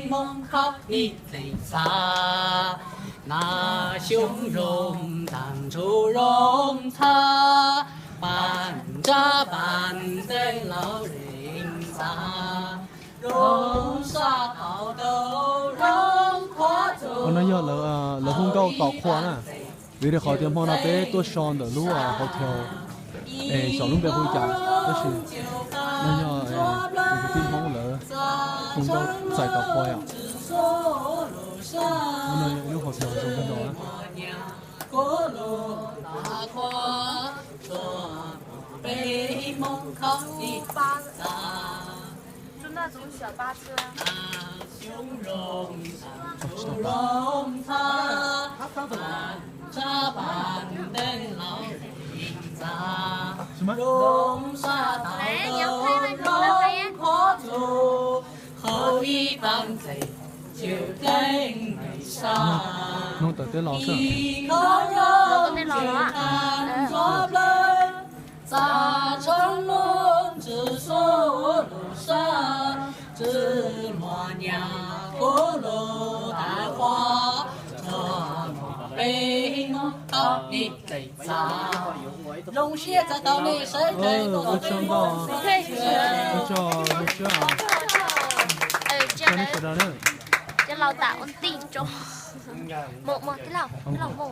梦好一贼撒，那胸容当初容他，半扎半的老人撒，容沙好斗容夸走。Hôm giờ là không câu tọt khoa nè, vì để khỏi tiền phong nào bé tôi son được lúa họ theo, sọn lúc bé vui chả, đó là nên giờ cái tin phong là không câu xài tọt khoa à, hôm nay lúc họ theo xong bên đó á. 就那种小巴车。什么？来，你要拍那个拍呀。弄到这老上。我跟那老啊。沙城龙之所路上，芝麻娘锅炉大花，北梦到你最早，龙血在到你身边，我想到啊，我叫啊，这老大我地中，một cái lẩu một